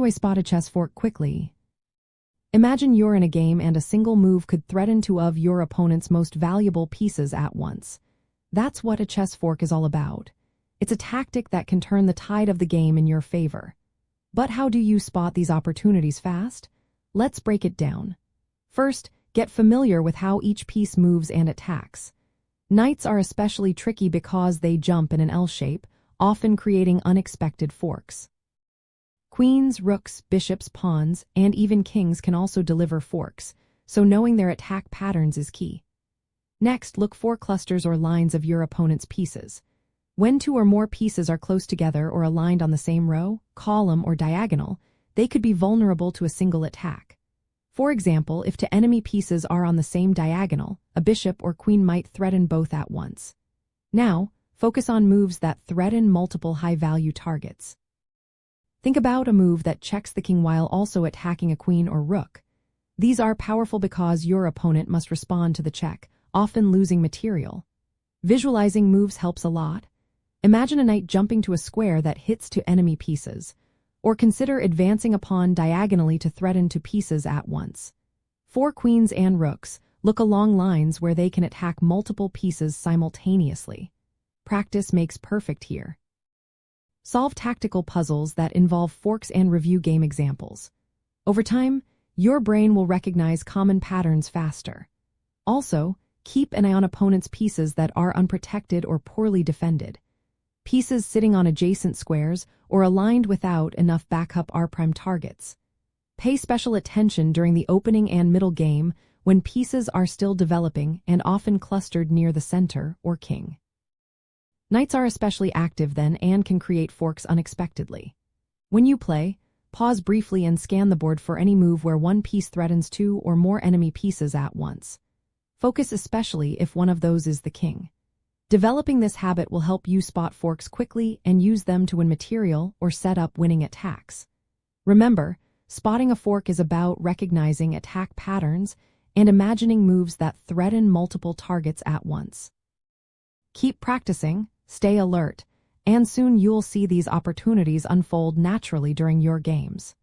do I spot a chess fork quickly? Imagine you're in a game and a single move could threaten two of your opponent's most valuable pieces at once. That's what a chess fork is all about. It's a tactic that can turn the tide of the game in your favor. But how do you spot these opportunities fast? Let's break it down. First, get familiar with how each piece moves and attacks. Knights are especially tricky because they jump in an L shape, often creating unexpected forks. Queens, rooks, bishops, pawns, and even kings can also deliver forks, so knowing their attack patterns is key. Next, look for clusters or lines of your opponent's pieces. When two or more pieces are close together or aligned on the same row, column, or diagonal, they could be vulnerable to a single attack. For example, if two enemy pieces are on the same diagonal, a bishop or queen might threaten both at once. Now, focus on moves that threaten multiple high-value targets. Think about a move that checks the king while also attacking a queen or rook. These are powerful because your opponent must respond to the check, often losing material. Visualizing moves helps a lot. Imagine a knight jumping to a square that hits two enemy pieces, or consider advancing a pawn diagonally to threaten two pieces at once. For queens and rooks, look along lines where they can attack multiple pieces simultaneously. Practice makes perfect here. Solve tactical puzzles that involve forks and review game examples. Over time, your brain will recognize common patterns faster. Also, keep an eye on opponents' pieces that are unprotected or poorly defended. Pieces sitting on adjacent squares or aligned without enough backup are prime targets. Pay special attention during the opening and middle game when pieces are still developing and often clustered near the center or king. Knights are especially active then and can create forks unexpectedly. When you play, pause briefly and scan the board for any move where one piece threatens two or more enemy pieces at once. Focus especially if one of those is the king. Developing this habit will help you spot forks quickly and use them to win material or set up winning attacks. Remember, spotting a fork is about recognizing attack patterns and imagining moves that threaten multiple targets at once. Keep practicing, stay alert, and soon you'll see these opportunities unfold naturally during your games.